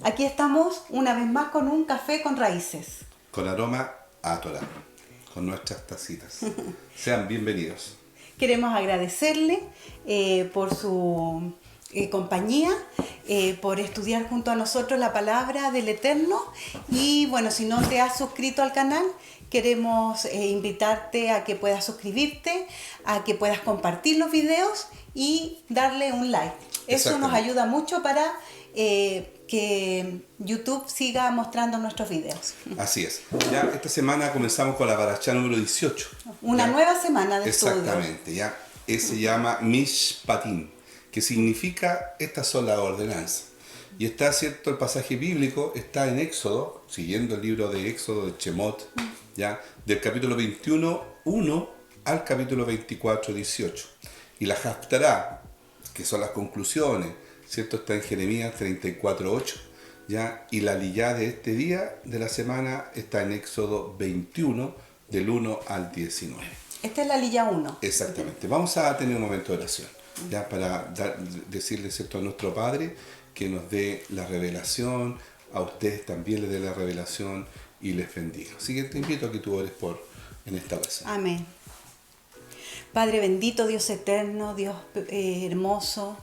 Aquí estamos una vez más con un café con raíces. Con aroma a Torá, con nuestras tacitas. Sean bienvenidos. Queremos agradecerle por su compañía, por estudiar junto a nosotros la palabra del Eterno. Y bueno, si no te has suscrito al canal, queremos invitarte a que puedas suscribirte, a que puedas compartir los videos y darle un like. Eso nos ayuda mucho para que YouTube siga mostrando nuestros videos. Así es. Ya esta semana comenzamos con la parashá número 18. Una nueva semana de estudio. Exactamente, ya. Se llama Mishpatim, que significa estas son las ordenanzas. Y está, cierto, el pasaje bíblico está en Éxodo, siguiendo el libro de Éxodo de Shemot, ya, del capítulo 21, 1 al capítulo 24, 18. Y la Haftará, que son las conclusiones, ¿cierto? Está en Jeremías 34, 8, ¿ya? Y la liyá de este día de la semana está en Éxodo 21, del 1 al 19. Esta es la liyá 1. Exactamente. Vamos a tener un momento de oración, ¿ya? Para decirle, ¿cierto?, a nuestro Padre que nos dé la revelación, a ustedes también les dé la revelación y les bendiga. Así que te invito a que tú ores en esta oración. Amén. Padre bendito, Dios eterno, Dios hermoso,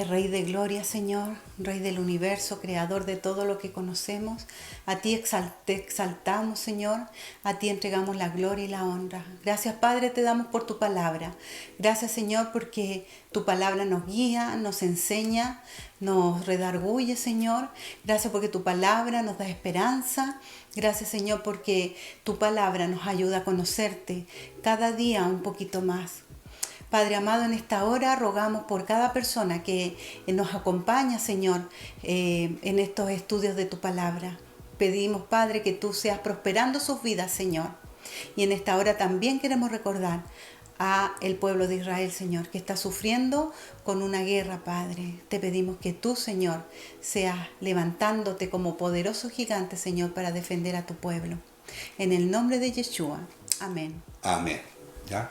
Rey de gloria, Señor, Rey del universo, Creador de todo lo que conocemos. A ti te exaltamos, Señor, a ti entregamos la gloria y la honra. Gracias, Padre, te damos por tu palabra. Gracias, Señor, porque tu palabra nos guía, nos enseña, nos redarguye, Señor. Gracias porque tu palabra nos da esperanza. Gracias, Señor, porque tu palabra nos ayuda a conocerte cada día un poquito más. Padre amado, en esta hora rogamos por cada persona que nos acompaña, Señor, en estos estudios de tu palabra. Pedimos, Padre, que tú seas prosperando sus vidas, Señor. Y en esta hora también queremos recordar a el pueblo de Israel, Señor, que está sufriendo con una guerra, Padre. Te pedimos que tú, Señor, seas levantándote como poderoso gigante, Señor, para defender a tu pueblo. En el nombre de Yeshua. Amén. Amén. ¿Ya?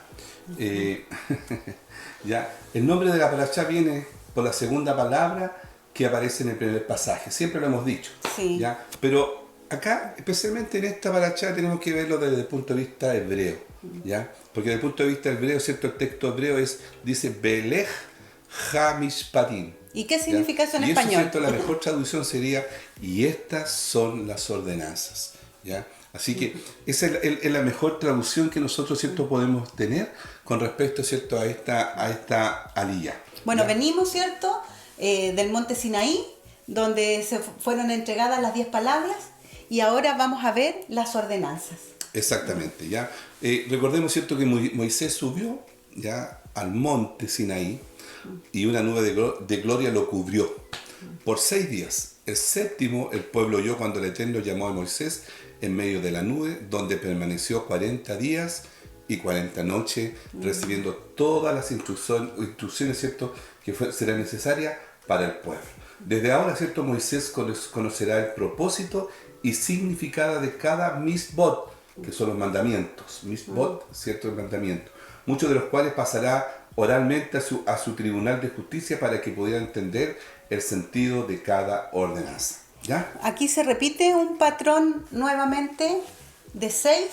Ya, el nombre de la parashá viene por la segunda palabra que aparece en el primer pasaje. Siempre lo hemos dicho. Sí. ¿Ya? Pero acá, especialmente en esta parashá, tenemos que verlo desde el punto de vista hebreo. ¿Ya? Porque desde el punto de vista hebreo, ¿cierto? El texto hebreo dice Belech HaMishpatim. ¿Y qué significa eso en y español? Eso, ¿cierto? La mejor traducción sería, y estas son las ordenanzas. ¿Ya? Así que esa es la mejor traducción que nosotros, ¿cierto?, podemos tener con respecto, ¿cierto?, a esta aliyá. Bueno, ¿ya? venimos, ¿cierto?, del monte Sinaí, donde se fueron entregadas las 10 palabras, y ahora vamos a ver las ordenanzas. Exactamente, ¿ya? Recordemos, ¿cierto?, que Moisés subió, ¿ya?, al monte Sinaí, y una nube de gloria lo cubrió por 6 días. El séptimo, el pueblo oyó cuando el Eterno llamó a Moisés en medio de la nube, donde permaneció 40 días y 40 noches, recibiendo todas las instrucciones, ¿cierto?, que serán necesarias para el pueblo. Desde ahora, ¿cierto?, Moisés conocerá el propósito y significado de cada misbot, que son los mandamientos. Misbot, ¿cierto?, el mandamiento. Muchos de los cuales pasará oralmente a su tribunal de justicia para que pudiera entender el sentido de cada ordenanza. ¿Ya? Aquí se repite un patrón nuevamente de 6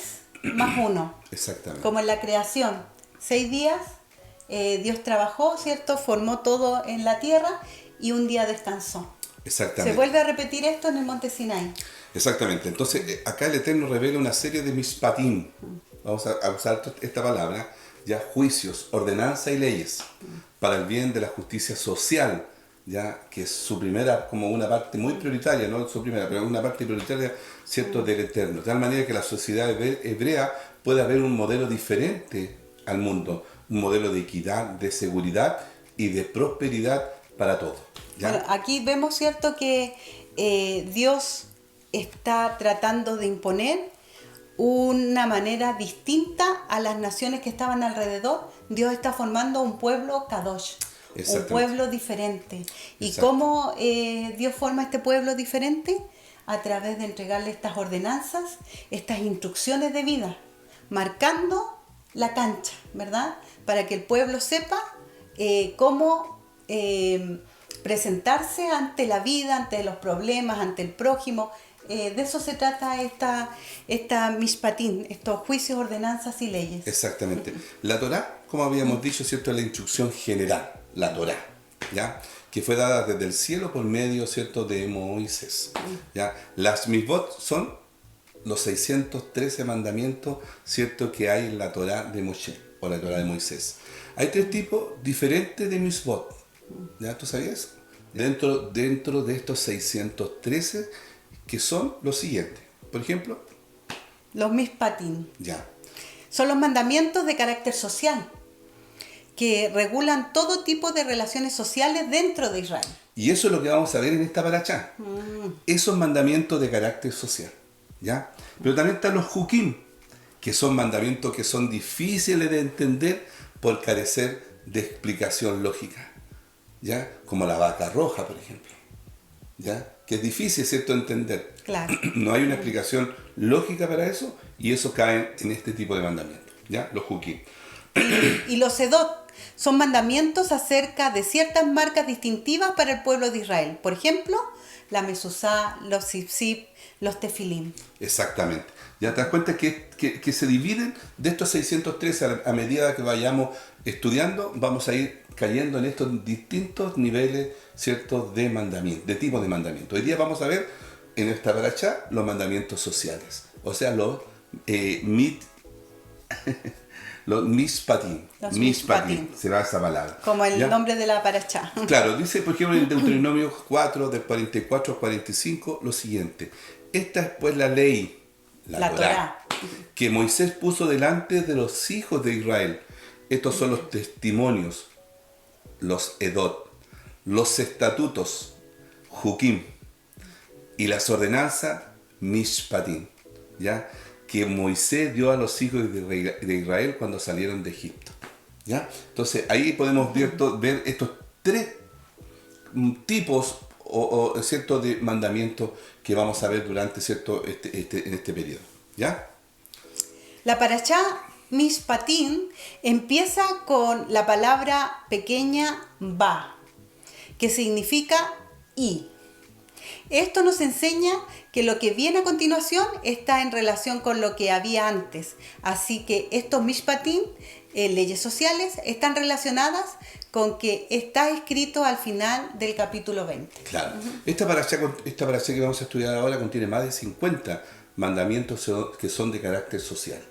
más 1. Exactamente. Como en la creación. 6 días Dios trabajó, ¿cierto? Formó todo en la tierra y un día descansó. Exactamente. Se vuelve a repetir esto en el monte Sinai. Exactamente. Entonces, acá el Eterno revela una serie de mishpatim. Vamos a usar esta palabra. Ya, juicios, ordenanzas y leyes para el bien de la justicia social. Ya, que es su primera, como una parte muy prioritaria, no su primera, pero una parte prioritaria, ¿cierto?, del Eterno. De tal manera que la sociedad hebrea pueda haber un modelo diferente al mundo, un modelo de equidad, de seguridad y de prosperidad para todos. Bueno, aquí vemos, ¿cierto?, que Dios está tratando de imponer una manera distinta a las naciones que estaban alrededor. Dios está formando un pueblo Kadosh. Un pueblo diferente. ¿Y cómo Dios forma este pueblo diferente? A través de entregarle estas ordenanzas, estas instrucciones de vida, marcando la cancha, ¿verdad? Para que el pueblo sepa cómo presentarse ante la vida, ante los problemas, ante el prójimo. De eso se trata esta mishpatim, estos juicios, ordenanzas y leyes. Exactamente. La Torá, como habíamos dicho, ¿cierto?, es la instrucción general, la Torá, ¿ya?, que fue dada desde el cielo por medio, ¿cierto?, de Moisés, ¿ya? Las misbot son los 613 mandamientos, ¿cierto?, que hay en la Torá de Moshe, o la Torá de Moisés. Hay 3 tipos diferentes de misbot, ¿ya? ¿Tú sabías? Dentro de estos 613, que son los siguientes. Por ejemplo, Los mishpatim ya. son los mandamientos de carácter social que regulan todo tipo de relaciones sociales dentro de Israel. Y eso es lo que vamos a ver en esta parachá. Esos mandamientos de carácter social, ¿ya? Pero también están los hukim, que son mandamientos que son difíciles de entender por carecer de explicación lógica, ¿ya? Como la vaca roja, por ejemplo, ¿ya? Que es difícil, ¿cierto?, entender. Claro. No hay una explicación lógica para eso, y eso cae en este tipo de mandamientos, ¿ya? Los hukim. Y los edot son mandamientos acerca de ciertas marcas distintivas para el pueblo de Israel. Por ejemplo, la mezuzá, los zipzip, los tefilim. Exactamente. Ya te das cuenta que se dividen de estos 613 a medida que vayamos estudiando, vamos a ir cayendo en estos distintos niveles, ¿cierto?, de mandamiento, de tipo de mandamiento. Hoy día vamos a ver en esta parachá los mandamientos sociales, o sea, los mishpatim. Los Mishpatim, mishpatim. se va esa palabra. Como el ¿Ya? nombre de la parachá. Claro, dice por ejemplo en Deuteronomio 4, del 44 al 45, lo siguiente. Esta es pues la ley, la Torá, que Moisés puso delante de los hijos de Israel. Estos son los testimonios, los edot, los estatutos, hukim, y las ordenanzas, mishpatim, ¿ya?, que Moisés dio a los hijos de Israel cuando salieron de Egipto, ¿ya? Entonces ahí podemos ver estos 3 tipos ¿cierto?, de mandamientos que vamos a ver durante, ¿cierto?, en este periodo, ¿ya? La parachá mishpatim empieza con la palabra pequeña ba, que significa y. Esto nos enseña que lo que viene a continuación está en relación con lo que había antes. Así que estos mishpatim, leyes sociales, están relacionadas con que está escrito al final del capítulo 20. Claro. Esta parashá que vamos a estudiar ahora contiene más de 50 mandamientos que son de carácter social,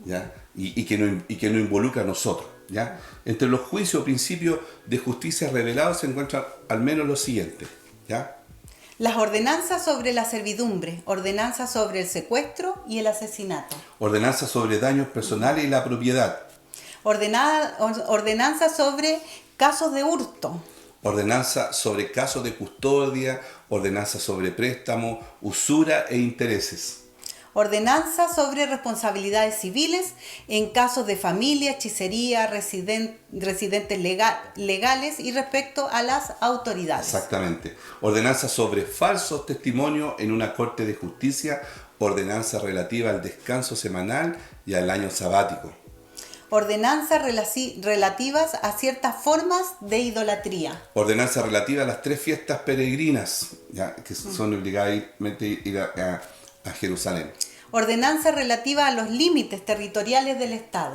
¿ya? Y que nos involucra a nosotros, ¿ya? Entre los juicios o principios de justicia revelados se encuentran al menos los siguientes, ¿ya? Las ordenanzas sobre la servidumbre, ordenanzas sobre el secuestro y el asesinato. Ordenanzas sobre daños personales y la propiedad. Ordenanzas sobre casos de hurto. Ordenanza sobre casos de custodia, ordenanza sobre préstamo, usura e intereses. Ordenanzas sobre responsabilidades civiles en casos de familia, hechicería, residentes legales y respecto a las autoridades. Exactamente. Ordenanza sobre falsos testimonios en una corte de justicia, ordenanza relativa al descanso semanal y al año sabático. Ordenanzas relativas a ciertas formas de idolatría. Ordenanza relativa a las 3 fiestas peregrinas, ¿ya?, que son obligadamente ir a Jerusalén. Ordenanza relativa a los límites territoriales del Estado.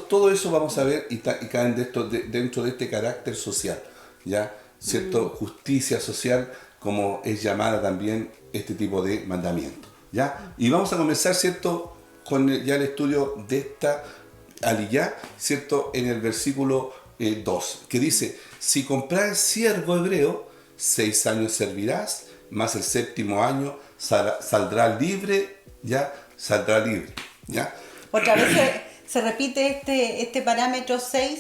Todo eso vamos a ver y caen dentro de este carácter social, ¿ya? ¿Cierto? Justicia social, como es llamada también este tipo de mandamiento, ¿ya? Y vamos a comenzar, ¿cierto?, con ya el estudio de esta aliyá, ¿cierto?, en el versículo 2, que dice: si compras siervo hebreo, 6 años servirás, más el 7º año saldrá libre, ¿ya? Saldrá libre, ¿ya? Otra vez se repite este parámetro 6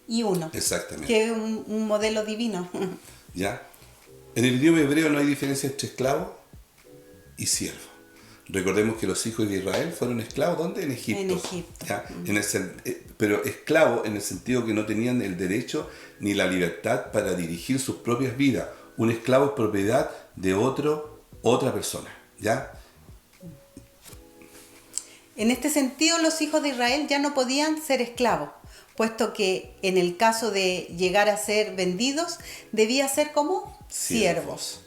y 1. Exactamente. Que es un modelo divino. ¿Ya? En el idioma hebreo no hay diferencia entre esclavo y siervo. Recordemos que los hijos de Israel fueron esclavos, ¿dónde? En Egipto. En Egipto. ¿Ya? Pero esclavos en el sentido que no tenían el derecho ni la libertad para dirigir sus propias vidas. Un esclavo es propiedad de otra persona, ¿ya? En este sentido, los hijos de Israel ya no podían ser esclavos, puesto que en el caso de llegar a ser vendidos, debía ser como siervos,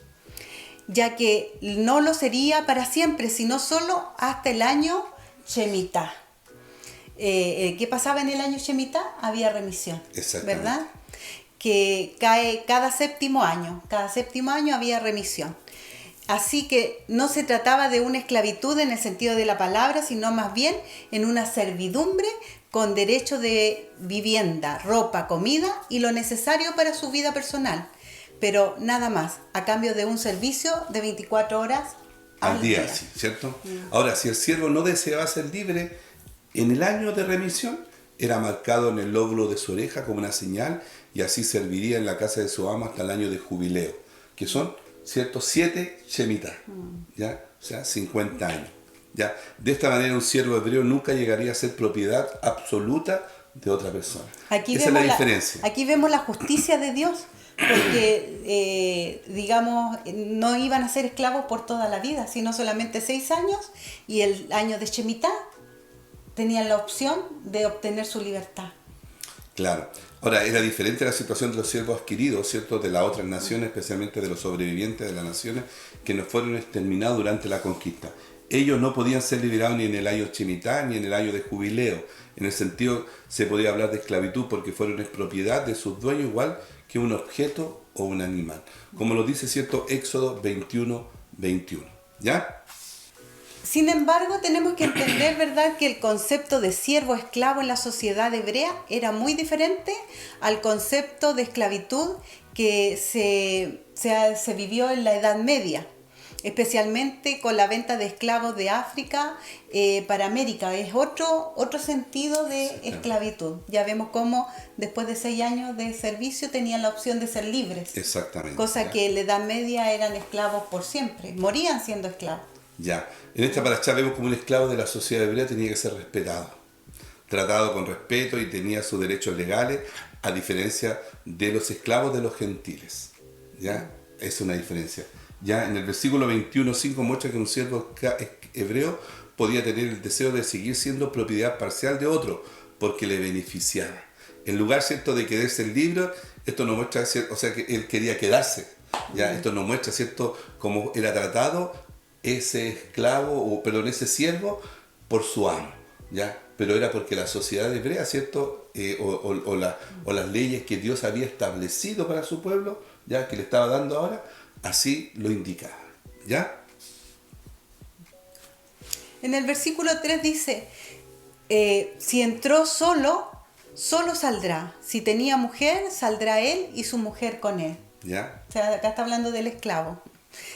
ya que no lo sería para siempre, sino solo hasta el año Shemitah. ¿Qué pasaba en el año Shemitah? Había remisión, ¿verdad? Que cae cada séptimo año había remisión. Así que no se trataba de una esclavitud en el sentido de la palabra, sino más bien en una servidumbre con derecho de vivienda, ropa, comida y lo necesario para su vida personal, pero nada más, a cambio de un servicio de 24 horas al día. Sí, ¿cierto? Ahora, si el siervo no deseaba ser libre, en el año de remisión era marcado en el lóbulo de su oreja como una señal y así serviría en la casa de su amo hasta el año de jubileo, que son, ¿cierto?, 7 Shemitah, ¿ya? O sea, 50 años. ¿Ya? De esta manera un siervo hebreo nunca llegaría a ser propiedad absoluta de otra persona. Esa es la diferencia. Aquí vemos la justicia de Dios, porque, digamos, no iban a ser esclavos por toda la vida, sino solamente 6 años, y el año de Shemitah tenían la opción de obtener su libertad. Claro. Ahora, era diferente la situación de los siervos adquiridos, ¿cierto?, de las otras naciones, especialmente de los sobrevivientes de las naciones que no fueron exterminados durante la conquista. Ellos no podían ser liberados ni en el año Shemitah ni en el año de jubileo. En el sentido, se podía hablar de esclavitud porque fueron propiedad de sus dueños igual que un objeto o un animal. Como lo dice, ¿cierto?, Éxodo 21:21. ¿Ya? Sin embargo, tenemos que entender, ¿verdad?, que el concepto de siervo esclavo en la sociedad hebrea era muy diferente al concepto de esclavitud que se vivió en la Edad Media, especialmente con la venta de esclavos de África para América. Es otro sentido de esclavitud. Ya vemos cómo después de 6 años de servicio tenían la opción de ser libres. Exactamente. Cosa que en la Edad Media eran esclavos por siempre, morían siendo esclavos. Ya, en esta paraxá vemos como un esclavo de la sociedad hebrea tenía que ser respetado, tratado con respeto y tenía sus derechos legales, a diferencia de los esclavos de los gentiles. ¿Ya? Es una diferencia. Ya en el versículo 21:5 muestra que un siervo hebreo podía tener el deseo de seguir siendo propiedad parcial de otro, porque le beneficiaba. En lugar, ¿cierto?, de quedarse libre, esto nos muestra, o sea, que él quería quedarse. ¿Ya? Esto nos muestra, ¿cierto?, cómo era tratado ese esclavo, ese siervo, por su amo, ¿ya? Pero era porque la sociedad hebrea, ¿cierto?, o las leyes que Dios había establecido para su pueblo, ¿ya?, que le estaba dando ahora, así lo indicaba, ¿ya? En el versículo 3 dice, si entró solo saldrá. Si tenía mujer, saldrá él y su mujer con él. ¿Ya? O sea, acá está hablando del esclavo.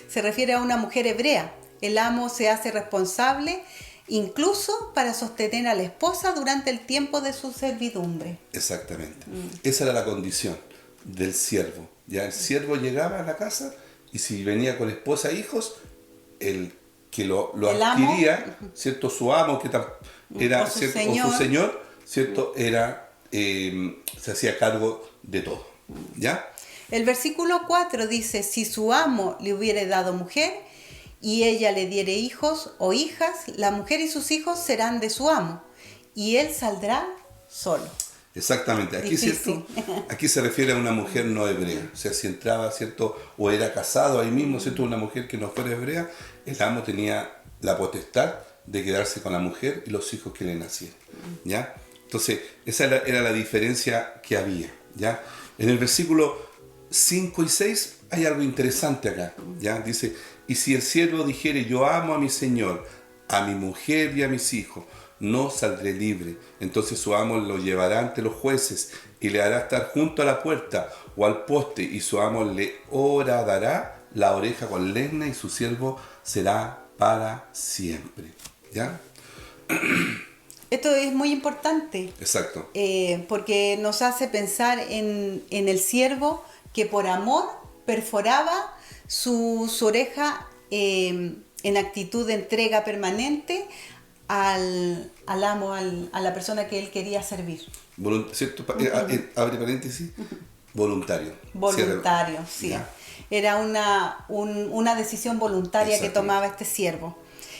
Se refiere a una mujer hebrea. El amo se hace responsable incluso para sostener a la esposa durante el tiempo de su servidumbre. Exactamente. Esa era la condición del siervo. Ya el siervo llegaba a la casa y si venía con esposa e hijos, el que lo adquiría, amo, ¿cierto?, su amo, que era, o su señor, ¿cierto?, era, se hacía cargo de todo. ¿Ya? El versículo 4 dice, si su amo le hubiere dado mujer y ella le diere hijos o hijas, la mujer y sus hijos serán de su amo y él saldrá solo. Exactamente. Aquí, ¿cierto?, aquí se refiere a una mujer no hebrea. O sea, si entraba, ¿cierto?, o era casado ahí mismo, ¿cierto?, una mujer que no fuera hebrea, el amo tenía la potestad de quedarse con la mujer y los hijos que le nacieran. ¿Ya? Entonces, esa era la diferencia que había. ¿Ya? En el versículo 5 y 6 hay algo interesante acá. ¿Ya? Dice, y si el siervo dijere, yo amo a mi señor, a mi mujer y a mis hijos, no saldré libre. Entonces su amo lo llevará ante los jueces y le hará estar junto a la puerta o al poste, y su amo le horadará la oreja con lesna y su siervo será para siempre. ¿Ya? Esto es muy importante. Exacto. Porque nos hace pensar en el siervo que por amor perforaba su oreja en actitud de entrega permanente al amo, a la persona que él quería servir. ¿Cierto? Abre paréntesis, voluntario. Voluntario, sí. ¿Ya? Era una decisión voluntaria que tomaba este siervo.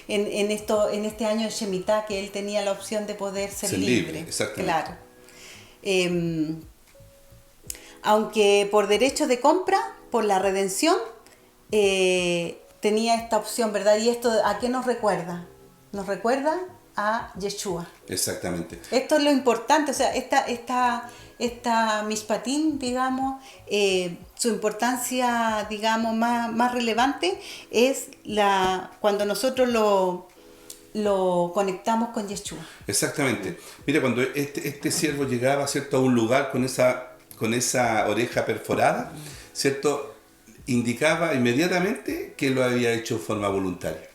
En este año de Shemitah, que él tenía la opción de poder ser libre. Exactamente. Claro. aunque por derecho de compra, por la redención, tenía esta opción, ¿verdad? ¿Y esto a qué nos recuerda? Nos recuerda a Yeshua. Exactamente. Esto es lo importante, o sea, esta mishpatim, digamos, su importancia, digamos, más relevante es cuando nosotros lo conectamos con Yeshua. Exactamente. Mira, cuando este siervo llegaba, ¿cierto?, a un lugar con esa oreja perforada, ¿cierto?, indicaba inmediatamente que lo había hecho en forma voluntaria.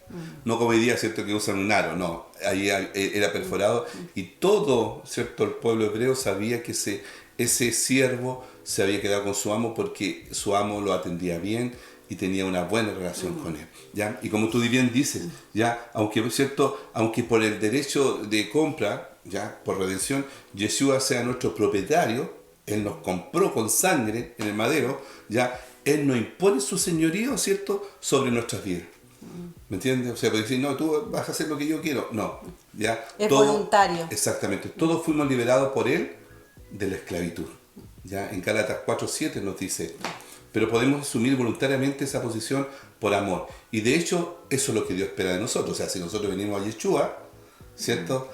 No como hoy día, ¿cierto?, que usan un aro, no. Ahí era perforado y todo, ¿cierto?, el pueblo hebreo sabía que ese siervo se había quedado con su amo porque su amo lo atendía bien y tenía una buena relación con él, ¿ya? Y como tú bien dices, ¿ya? Aunque por el derecho de compra, ¿ya?, por redención, Yeshua sea nuestro propietario, Él nos compró con sangre en el madero, ¿ya? Él no impone su señorío, ¿cierto?, sobre nuestras vidas. ¿Me entiendes? O sea, puede decir, no, tú vas a hacer lo que yo quiero. No, ¿ya? Es voluntario. Exactamente. Todos fuimos liberados por Él de la esclavitud. ¿Ya? En Gálatas 4:7 nos dice esto. Pero podemos asumir voluntariamente esa posición por amor. Y de hecho, eso es lo que Dios espera de nosotros. O sea, si nosotros venimos a Yeshua, ¿cierto?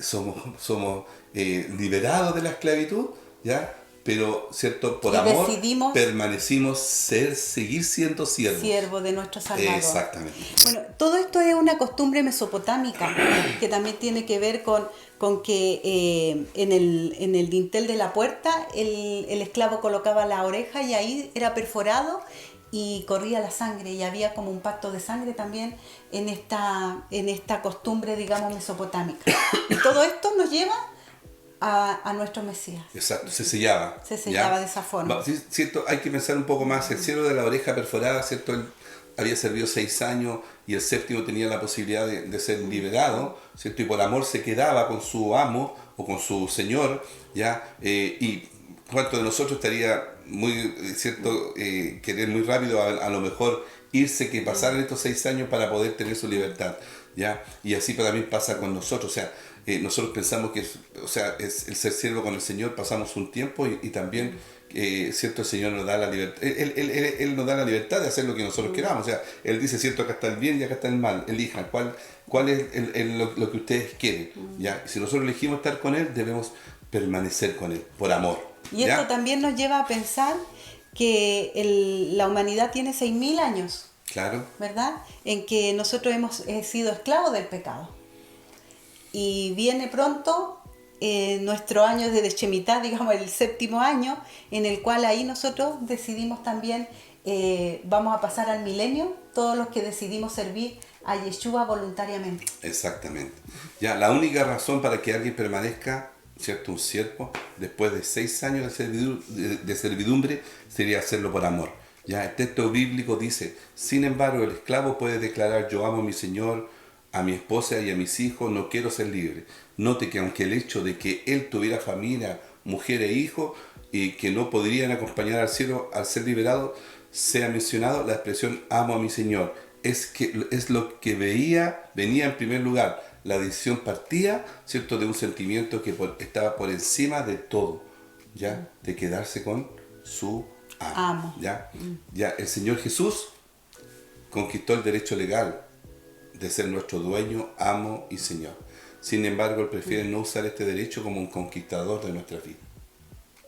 Somos liberados de la esclavitud, ¿ya? Pero, ¿cierto?, por amor permanecimos seguir siendo siervos. Siervo de nuestro Salvador. Exactamente. Bueno, todo esto es una costumbre mesopotámica que también tiene que ver con que en el dintel de la puerta el esclavo colocaba la oreja y ahí era perforado y corría la sangre y había como un pacto de sangre también en esta costumbre, digamos, mesopotámica. Y todo esto nos lleva a nuestro Mesías. Exacto, se sellaba. Se sellaba, ¿ya?, de esa forma. ¿Cierto? Hay que pensar un poco más. El siervo de la oreja perforada, ¿cierto? Él había servido 6 años y el séptimo tenía la posibilidad de ser liberado, ¿cierto? Y por amor se quedaba con su amo o con su señor, ¿ya? Y cuánto de nosotros estaría muy, ¿cierto?, querer muy rápido a lo mejor irse, que pasaran estos 6 años para poder tener su libertad, ¿ya? Y así también pasa con nosotros. O sea, nosotros pensamos que es el ser siervo con el Señor, pasamos un tiempo y también, ¿cierto?, el Señor nos da la libertad. Él nos da la libertad de hacer lo que nosotros queramos. O sea, Él dice, ¿cierto?, acá está el bien y acá está el mal. Elijan cuál es lo que ustedes quieren, ¿ya? Si nosotros elegimos estar con Él, debemos permanecer con Él, por amor. Y esto también nos lleva a pensar que la humanidad tiene 6.000 años. Claro. ¿Verdad? En que nosotros hemos sido esclavos del pecado. Y viene pronto nuestro año de Shemitah, digamos el 7º año, en el cual ahí nosotros decidimos también, vamos a pasar al milenio, todos los que decidimos servir a Yeshua voluntariamente. Exactamente. Ya, la única razón para que alguien permanezca, ¿cierto?, un siervo, después de 6 años de servidumbre, sería hacerlo por amor. Ya, el texto bíblico dice, sin embargo, el esclavo puede declarar, yo amo a mi Señor, a mi esposa y a mis hijos, no quiero ser libre. Note que aunque el hecho de que él tuviera familia, mujer e hijos, y que no podrían acompañar al cielo al ser liberado, sea mencionado la expresión amo a mi Señor. Es lo que venía en primer lugar. La decisión partía, ¿cierto?, de un sentimiento que estaba por encima de todo, ¿ya?, de quedarse con su amo. ¿Ya? Ya, el Señor Jesús conquistó el derecho legal de ser nuestro dueño, amo y Señor. Sin embargo, Él prefiere no usar este derecho como un conquistador de nuestra vida.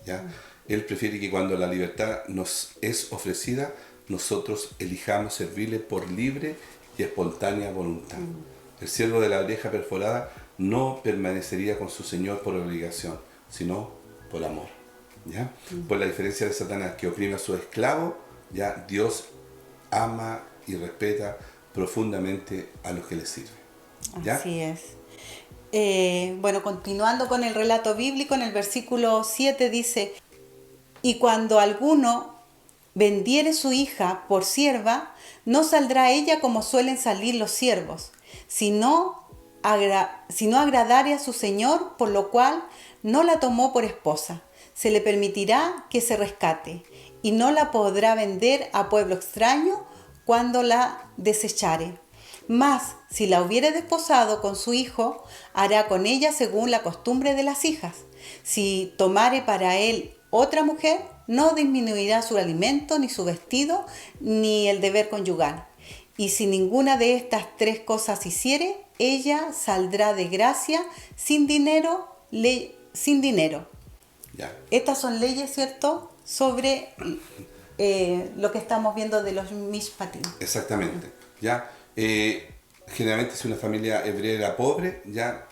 ¿Ya? Él prefiere que cuando la libertad nos es ofrecida, nosotros elijamos servirle por libre y espontánea voluntad. El siervo de la oreja perforada no permanecería con su Señor por obligación, sino por amor. ¿Ya? Por la diferencia de Satanás, que oprime a su esclavo, ya Dios ama y respeta profundamente a los que le sirven. ¿Ya? Así es. Bueno, continuando con el relato bíblico, en el versículo 7 dice, y cuando alguno vendiere su hija por sierva, no saldrá ella como suelen salir los siervos, sino agradare a su señor, por lo cual no la tomó por esposa. Se le permitirá que se rescate, y no la podrá vender a pueblo extraño cuando la desechare. Mas, si la hubiere desposado con su hijo, hará con ella según la costumbre de las hijas. Si tomare para él otra mujer, no disminuirá su alimento, ni su vestido, ni el deber conyugal. Y si ninguna de estas tres cosas hiciere, ella saldrá de gracia sin dinero, sin dinero. Ya. Estas son leyes, ¿cierto?, sobre lo que estamos viendo de los mishpatim. Exactamente. ¿Ya? Generalmente si una familia hebrea era pobre, ya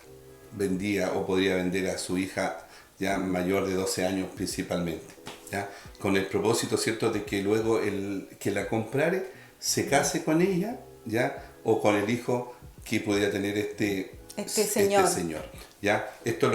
vendía o podría vender a su hija ya mayor de 12 años principalmente, ¿ya? Con el propósito, ¿cierto?, de que luego el que la comprare se case con ella, ¿ya? O con el hijo que pudiera tener este señor, ¿ya? Esto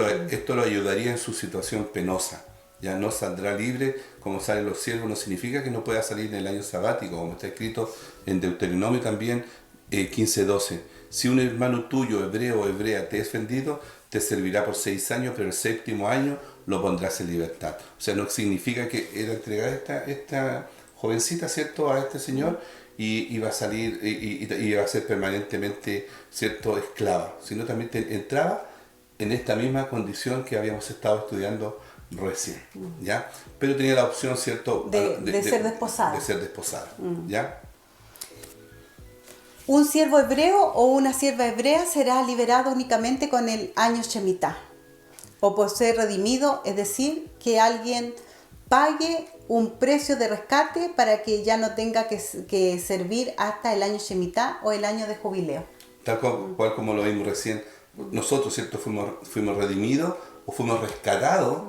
lo ayudaría en su situación penosa. Ya no saldrá libre como salen los siervos, no significa que no pueda salir en el año sabático, como está escrito en Deuteronomio también 15:12. Si un hermano tuyo, hebreo o hebrea, te es vendido, te servirá por 6 años, pero el 7º año lo pondrás en libertad. O sea, no significa que era entregada esta jovencita, ¿cierto?, a este señor y iba a salir y iba a ser permanentemente, ¿cierto?, esclava, sino también entraba en esta misma condición que habíamos estado estudiando recién, ¿ya? Pero tenía la opción, ¿cierto?, de ser desposada. De ser desposada, ¿ya? Un siervo hebreo o una sierva hebrea será liberado únicamente con el año Shemitah, o por ser redimido, es decir, que alguien pague un precio de rescate para que ya no tenga que servir hasta el año Shemitah o el año de jubileo. Tal cual como lo vimos recién, nosotros, ¿cierto?, fuimos redimidos o fuimos rescatados,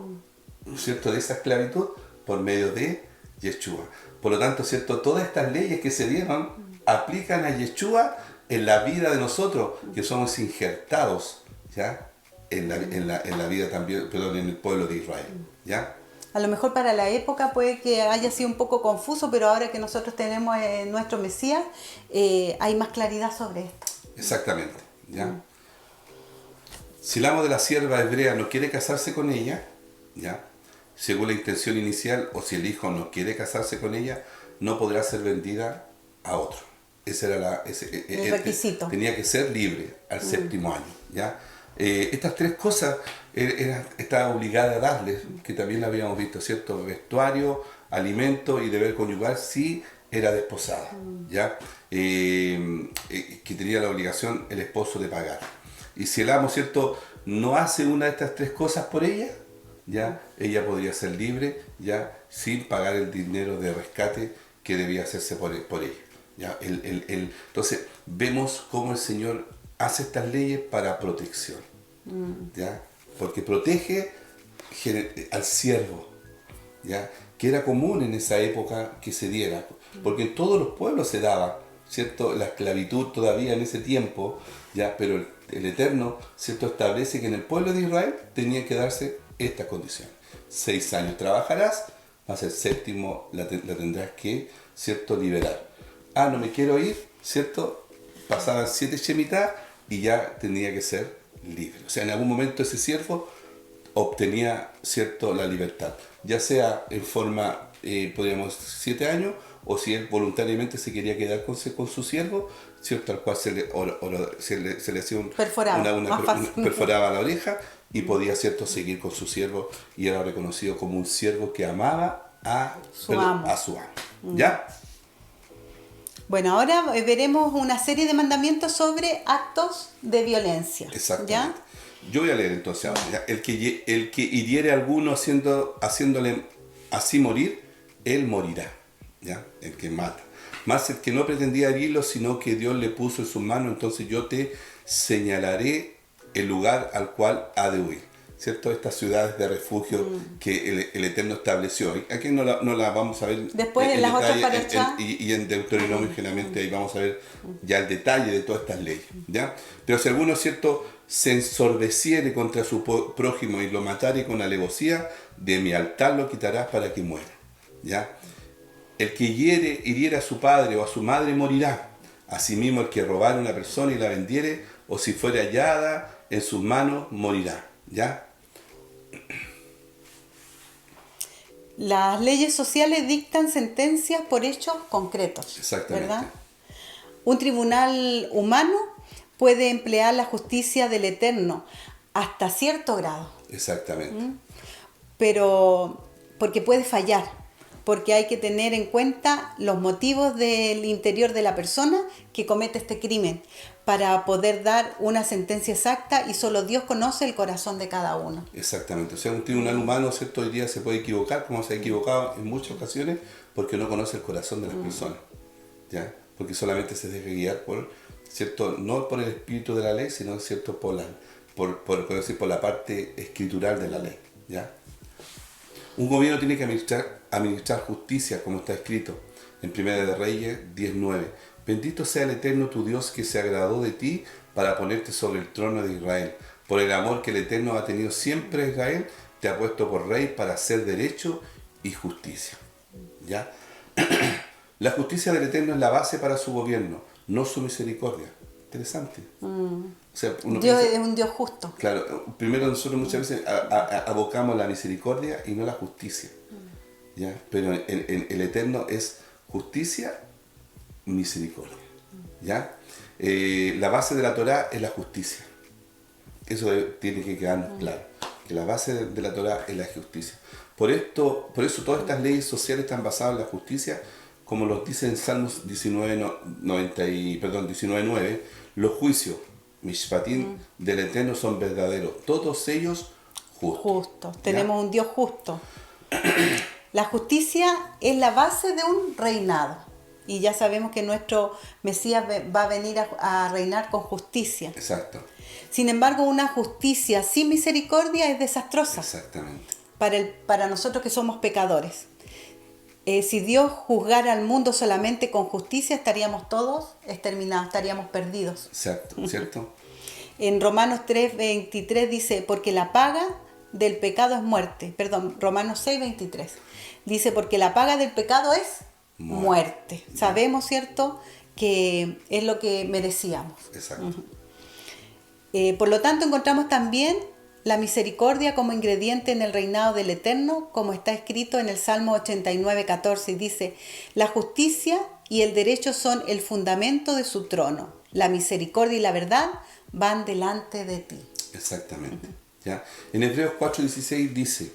¿cierto?, de esa esclavitud por medio de Yeshua. Por lo tanto, ¿cierto?, todas estas leyes que se dieron aplican a Yeshua en la vida de nosotros, que somos injertados, ¿ya?, en la vida también, perdón, en el pueblo de Israel, ¿ya? A lo mejor para la época puede que haya sido un poco confuso, pero ahora que nosotros tenemos nuestro Mesías, hay más claridad sobre esto. Exactamente, ¿ya? Si el amo de la sierva hebrea no quiere casarse con ella, ¿ya?, según la intención inicial, o si el hijo no quiere casarse con ella, no podrá ser vendida a otro. Ese era el requisito. Tenía que ser libre al 7º año, ¿ya? Estas tres cosas estaba obligada a darles, que también habíamos visto, ¿cierto? Vestuario, alimento y deber conyugal si era desposada, ¿ya? Que tenía la obligación el esposo de pagar. Y si el amo, ¿cierto?, no hace una de estas tres cosas por ella, ya ella podría ser libre, ya sin pagar el dinero de rescate que debía hacerse por ella. ¿Ya? Entonces vemos cómo el Señor hace estas leyes para protección, ¿ya? Porque protege al siervo, ¿ya?, que era común en esa época que se diera, porque en todos los pueblos se daba, ¿cierto?, la esclavitud todavía en ese tiempo, ¿ya? Pero el Eterno, ¿cierto?, establece que en el pueblo de Israel tenía que darse esta condición: 6 años trabajarás, más el 7º la tendrás que, ¿cierto?, liberar. No me quiero ir, ¿cierto? Pasaban 7 Shemitah y ya tenía que ser libre. O sea, en algún momento ese siervo obtenía, ¿cierto?, la libertad. Ya sea en forma, podríamos 7 años, o si él voluntariamente se quería quedar con su siervo, ¿cierto?, al cual se le hacía perforaba la oreja y podía, ¿cierto?, seguir con su siervo, y era reconocido como un siervo que amaba a su amo. ¿Ya? Bueno, ahora veremos una serie de mandamientos sobre actos de violencia. Exactamente. ¿Ya? Yo voy a leer entonces ahora, ¿ya? El que hiriere a alguno haciéndole así morir, él morirá, ¿ya? El que mata. Más el que no pretendía herirlo, sino que Dios le puso en sus manos, entonces yo te señalaré el lugar al cual ha de huir, ¿cierto? Estas ciudades de refugio que el Eterno estableció. Aquí no la vamos a ver después en las detalle, otras parachas. y en Deuteronomio generalmente ahí vamos a ver ya el detalle de todas estas leyes, ¿ya? Pero si alguno, ¿cierto?, se ensordeciere contra su prójimo y lo matare con alevosía, de mi altar lo quitarás para que muera, ¿ya? El que hiriere a su padre o a su madre morirá. Asimismo, el que robare a una persona y la vendiere, o si fuere hallada en sus manos, morirá, ¿ya? Las leyes sociales dictan sentencias por hechos concretos. Exactamente. ¿Verdad? Un tribunal humano puede emplear la justicia del Eterno hasta cierto grado, Exactamente. pero porque puede fallar, porque hay que tener en cuenta los motivos del interior de la persona que comete este crimen para poder dar una sentencia exacta, y solo Dios conoce el corazón de cada uno. Exactamente. O sea, un tribunal humano, ¿cierto? Hoy día se puede equivocar, como se ha equivocado en muchas ocasiones, porque no conoce el corazón de las personas, ¿ya? Porque solamente se deja guiar por, ¿cierto? No por el espíritu de la ley, sino, ¿cierto? Por la parte escritural de la ley, ¿ya? Un gobierno tiene que administrar justicia, como está escrito en Primera de Reyes 10:9. Bendito sea el Eterno tu Dios, que se agradó de ti para ponerte sobre el trono de Israel. Por el amor que el Eterno ha tenido siempre a Israel, te ha puesto por rey para hacer derecho y justicia. ¿Ya? La justicia del Eterno es la base para su gobierno, no su misericordia. Interesante. O sea, Dios es un Dios justo. Claro, primero nosotros muchas veces abocamos la misericordia y no la justicia, ¿ya? Pero el Eterno es justicia, misericordia, ¿ya? La base de la Torá es la justicia. Eso tiene que quedarnos claro, que la base de la Torá es la justicia. Por eso todas estas leyes sociales están basadas en la justicia, como los dice en Salmos 19:9, los juicios Mishpatim del Eterno son verdaderos, todos ellos justos. Justo. Tenemos un Dios justo. La justicia es la base de un reinado. Y ya sabemos que nuestro Mesías va a venir a reinar con justicia. Exacto. Sin embargo, una justicia sin misericordia es desastrosa. Exactamente. Para nosotros que somos pecadores. Si Dios juzgara al mundo solamente con justicia, estaríamos todos exterminados, estaríamos perdidos. Exacto, ¿cierto? En Romanos 3:23 dice, porque la paga del pecado es muerte. Perdón, Romanos 6:23. Dice, porque la paga del pecado es muerte. Sabemos, ¿cierto?, que es lo que merecíamos. Exacto. Por lo tanto, encontramos también la misericordia como ingrediente en el reinado del Eterno, como está escrito en el Salmo 89:14, y dice, la justicia y el derecho son el fundamento de su trono. La misericordia y la verdad van delante de ti. Exactamente. ¿Ya? En Hebreos 4:16 dice,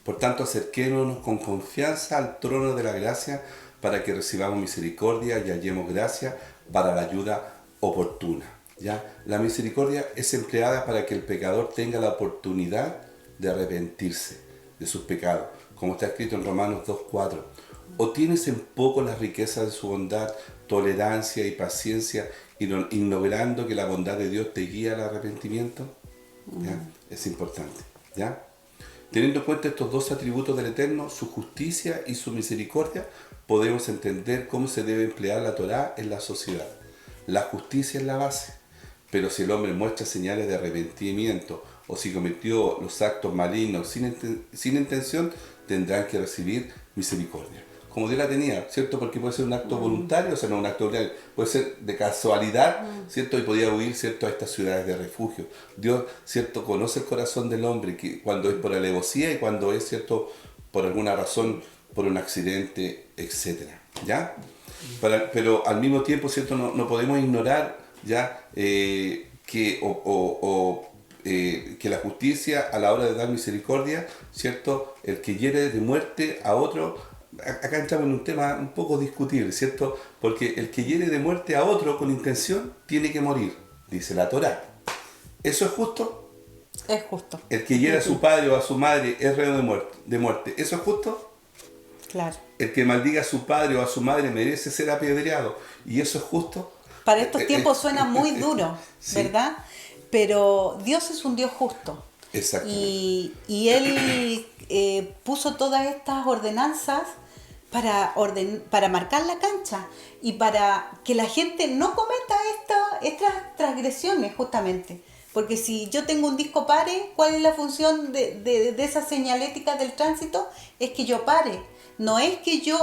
por tanto acerquémonos con confianza al trono de la gracia para que recibamos misericordia y hallemos gracia para la ayuda oportuna. ¿Ya? La misericordia es empleada para que el pecador tenga la oportunidad de arrepentirse de sus pecados, como está escrito en Romanos 2:4. ¿O tienes en poco las riquezas de su bondad, tolerancia y paciencia, ignorando que la bondad de Dios te guía al arrepentimiento? ¿Ya? Es importante. ¿Ya? Teniendo en cuenta estos dos atributos del Eterno, su justicia y su misericordia, podemos entender cómo se debe emplear la Torá en la sociedad. La justicia es la base, pero si el hombre muestra señales de arrepentimiento o si cometió los actos malignos sin intención, tendrán que recibir misericordia. Como Dios la tenía, ¿cierto? Porque puede ser un acto voluntario, o sea, no un acto voluntario, puede ser de casualidad, ¿cierto? Y podía huir, ¿cierto?, a estas ciudades de refugio. Dios, ¿cierto?, conoce el corazón del hombre, que cuando es por alevosía y cuando es, ¿cierto?, por alguna razón, por un accidente, etc. ¿Ya? Pero al mismo tiempo, ¿cierto?, no podemos ignorar, ¿ya?, que la justicia a la hora de dar misericordia, ¿cierto?, el que hiere de muerte a otro. Acá entramos en un tema un poco discutible, ¿cierto? Porque el que hiere de muerte a otro con intención tiene que morir, dice la Torá. ¿Eso es justo? Es justo. El que hiere a su padre o a su madre es reo de muerte. ¿Eso es justo? Claro. El que maldiga a su padre o a su madre merece ser apedreado. ¿Y eso es justo? Para estos tiempos suena muy duro, sí. ¿verdad? Pero Dios es un Dios justo. Exactamente. Y Él puso todas estas ordenanzas para marcar la cancha y para que la gente no cometa estas transgresiones, justamente. Porque si yo tengo un disco pare, ¿cuál es la función de esa señalética del tránsito? Es que yo pare. No es que yo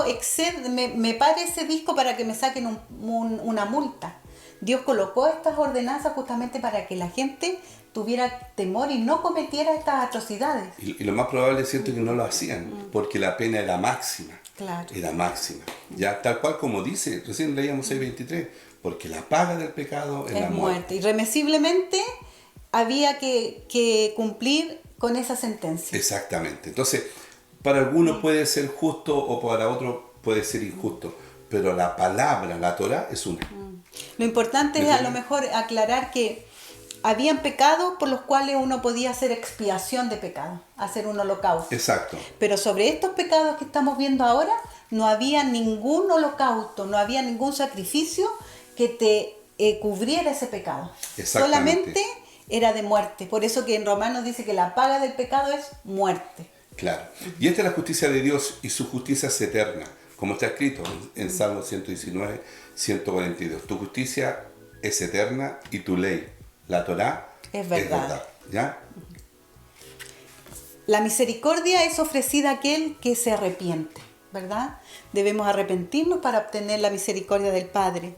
me pare ese disco para que me saquen una multa. Dios colocó estas ordenanzas justamente para que la gente tuviera temor y no cometiera estas atrocidades. Y lo más probable es cierto que no lo hacían, porque la pena era máxima. Claro. Era máxima. Ya, tal cual como dice, recién leíamos 6:23, porque la paga del pecado es la muerte. Irremisiblemente había que cumplir con esa sentencia. Exactamente. Entonces, para algunos puede ser justo o para otros puede ser injusto, pero la palabra, la Torá, es una. Lo importante es a lo mejor aclarar que habían pecados por los cuales uno podía hacer expiación de pecado, hacer un holocausto. Exacto. Pero sobre estos pecados que estamos viendo ahora, no había ningún holocausto, no había ningún sacrificio que te cubriera ese pecado. Solamente era de muerte. Por eso que en Romanos dice que la paga del pecado es muerte. Claro. Y esta es la justicia de Dios y su justicia es eterna, como está escrito en Salmo 119, 142. Tu justicia es eterna y tu ley, la Torá, es verdad. ¿Ya? La misericordia es ofrecida a aquel que se arrepiente, ¿verdad? Debemos arrepentirnos para obtener la misericordia del Padre.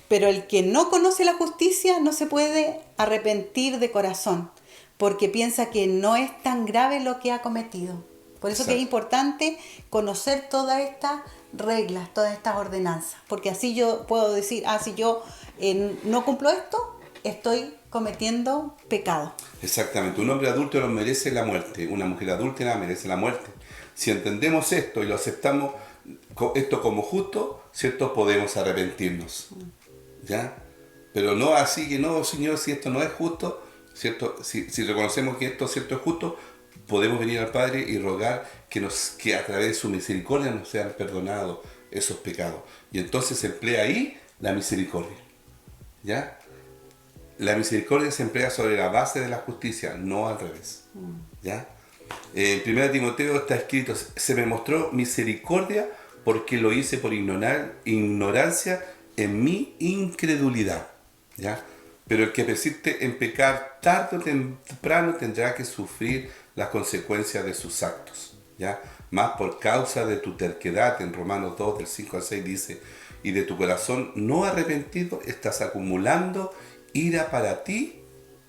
Pero el que no conoce la justicia no se puede arrepentir de corazón, porque piensa que no es tan grave lo que ha cometido. Por eso que es importante conocer todas estas reglas, todas estas ordenanzas, porque así yo puedo decir, si yo no cumplo esto, estoy cometiendo pecado. Exactamente, un hombre adúltero merece la muerte, una mujer adúltera merece la muerte. Si entendemos esto y lo aceptamos esto como justo, ¿cierto? Podemos arrepentirnos, ¿ya? Pero no así que no, Señor, si esto no es justo, ¿cierto? Si reconocemos que esto, ¿cierto?, es justo, podemos venir al Padre y rogar que a través de su misericordia nos sean perdonados esos pecados. Y entonces se emplea ahí la misericordia, ¿ya? La misericordia se emplea sobre la base de la justicia, no al revés, ¿ya? En 1 Timoteo está escrito, se me mostró misericordia porque lo hice por ignorancia en mi incredulidad, ¿ya? Pero el que persiste en pecar tarde o temprano tendrá que sufrir las consecuencias de sus actos, ¿ya? Más por causa de tu terquedad, en Romanos 2, del 5 al 6 dice, y de tu corazón no arrepentido estás acumulando ira para ti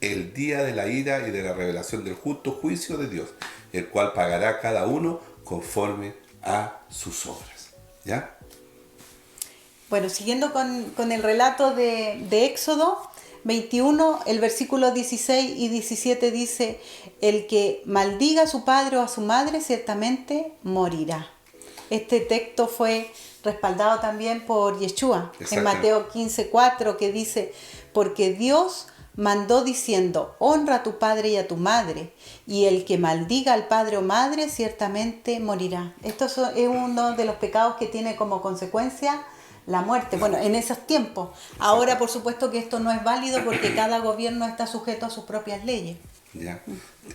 el día de la ira y de la revelación del justo juicio de Dios, el cual pagará a cada uno conforme a sus obras, ¿ya? Bueno, siguiendo con el relato de Éxodo 21, el versículo 16 y 17 dice, el que maldiga a su padre o a su madre ciertamente morirá. Este texto fue respaldado también por Yeshua en Mateo 15:4, que dice, porque Dios mandó diciendo, honra a tu padre y a tu madre, y el que maldiga al padre o madre ciertamente morirá. Esto es uno de los pecados que tiene como consecuencia la muerte. Bueno, en esos tiempos. Ahora, por supuesto que esto no es válido porque cada gobierno está sujeto a sus propias leyes. Ya.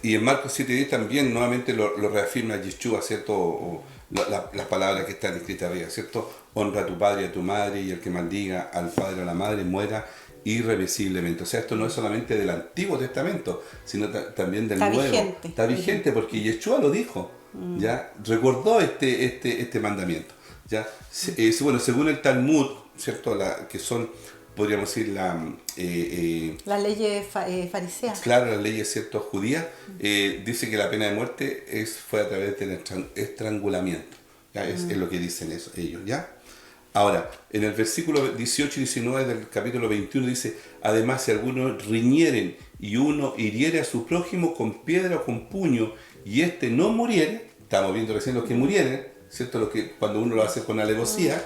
Y en Marcos 7:10 también nuevamente lo reafirma Yeshua, ¿cierto? Las palabras que están escritas arriba, ¿cierto? Honra a tu padre y a tu madre, y el que maldiga al padre o a la madre muera irreversiblemente. O sea, esto no es solamente del Antiguo Testamento, sino también del Nuevo. Está vigente porque Yeshua lo dijo, ¿ya? Recordó este mandamiento, ¿ya? Bueno, según el Talmud, ¿cierto? Que son, podríamos decir, las leyes fariseas. Claro, las leyes, ¿cierto?, judías, dice que la pena de muerte fue a través del estrangulamiento. ¿Ya? Es lo que dicen ellos, ¿ya? Ahora, en el versículo 18 y 19 del capítulo 21 dice, además si algunos riñeren y uno hiriere a su prójimo con piedra o con puño y éste no muriere, estamos viendo recién los que murieren, ¿cierto? Cuando uno lo hace con alevosía,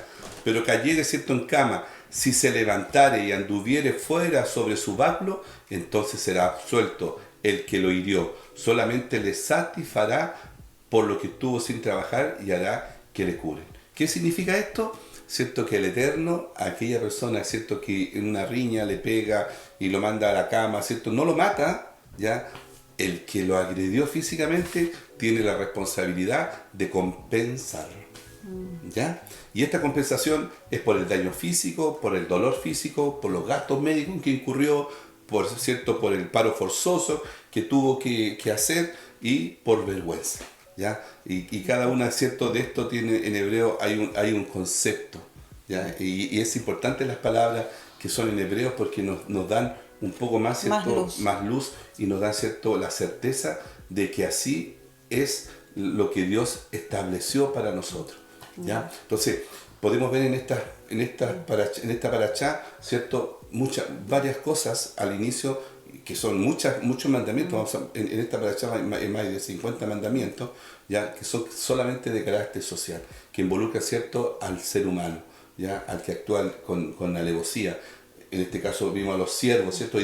pero cayere, ¿cierto?, en cama, si se levantare y anduviere fuera sobre su báculo, entonces será absuelto el que lo hirió, solamente le satisfará por lo que estuvo sin trabajar y hará que le curen. ¿Qué significa esto? ¿Cierto? Que el Eterno, a aquella persona, ¿cierto?, que en una riña le pega y lo manda a la cama, ¿cierto?, no lo mata, ¿ya? El que lo agredió físicamente tiene la responsabilidad de compensarlo, ¿ya? Y esta compensación es por el daño físico, por el dolor físico, por los gastos médicos que incurrió, por el paro forzoso que tuvo que hacer y por vergüenza, ¿ya? Y cada una, ¿cierto?, de esto tiene, en hebreo hay un concepto, ¿ya? Y es importante las palabras que son en hebreo porque nos dan un poco más, ¿cierto?, más luz y nos dan, ¿cierto?, la certeza de que así es lo que Dios estableció para nosotros, ¿ya? Entonces, podemos ver en esta parachá, ¿cierto? Varias cosas al inicio, que son muchos mandamientos. En esta parachá hay más de 50 mandamientos, ya, que son solamente de carácter social, que involucra, ¿cierto?, al ser humano, ya, al que actúa con alevosía. En este caso vimos a los siervos, ¿cierto?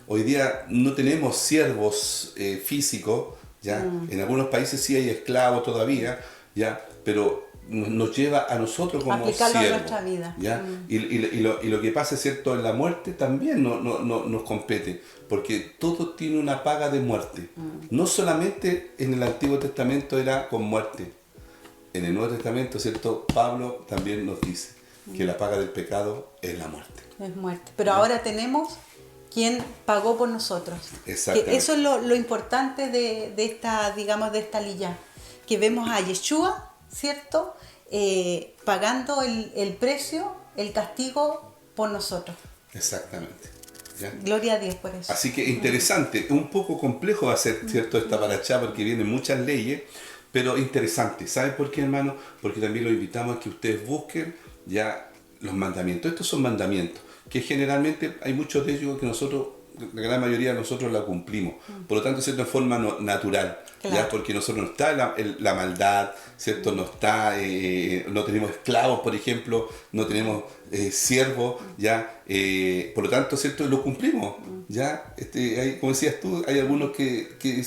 Hoy día no tenemos siervos físicos, ¿ya? En algunos países sí hay esclavos todavía, ¿ya? Pero nos lleva a nosotros como aplicarlo siervos, a nuestra vida. ¿ya? Y lo que pasa, ¿cierto?, en la muerte también nos compete, porque todo tiene una paga de muerte. No solamente en el Antiguo Testamento era con muerte. En el Nuevo Testamento, ¿cierto?, Pablo también nos dice que la paga del pecado es la muerte. Es muerte. Pero ahora tenemos quien pagó por nosotros. Exactamente. Que eso es lo importante de esta, digamos, de esta liyá. Que vemos a Yeshua, ¿cierto?, pagando el precio, el castigo por nosotros. Exactamente. ¿Ya? Gloria a Dios por eso. Así que interesante, un poco complejo va a ser, ¿cierto?, esta parachá, porque vienen muchas leyes, pero interesante. ¿Saben por qué, hermano? Porque también los invitamos a que ustedes busquen ya los mandamientos. Estos son mandamientos, que generalmente hay muchos de ellos que nosotros, la gran mayoría de nosotros la cumplimos. Por lo tanto, ¿cierto?, en forma natural. Claro. ¿Ya? Porque nosotros no está la maldad, ¿cierto? No está, no tenemos esclavos, por ejemplo, no tenemos siervos, ¿ya? Por lo tanto, ¿cierto?, lo cumplimos, ¿ya? Como decías tú, hay algunos que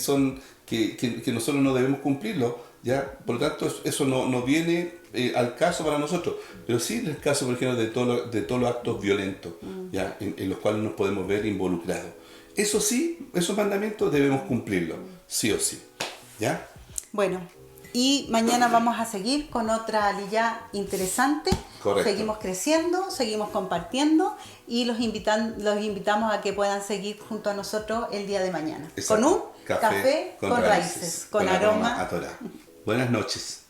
nosotros no debemos cumplirlo, ¿ya? Por lo tanto, eso no viene al caso para nosotros, pero sí el caso, por ejemplo, de todos los actos violentos, ¿ya? En los cuales nos podemos ver involucrados. Eso sí, esos mandamientos debemos cumplirlos, sí o sí, ¿ya? Bueno, y mañana vamos a seguir con otra liyá interesante. Correcto. Seguimos creciendo, seguimos compartiendo y los invitamos a que puedan seguir junto a nosotros el día de mañana. Exacto. Con un café con raíces, con aroma a Torah. Buenas noches.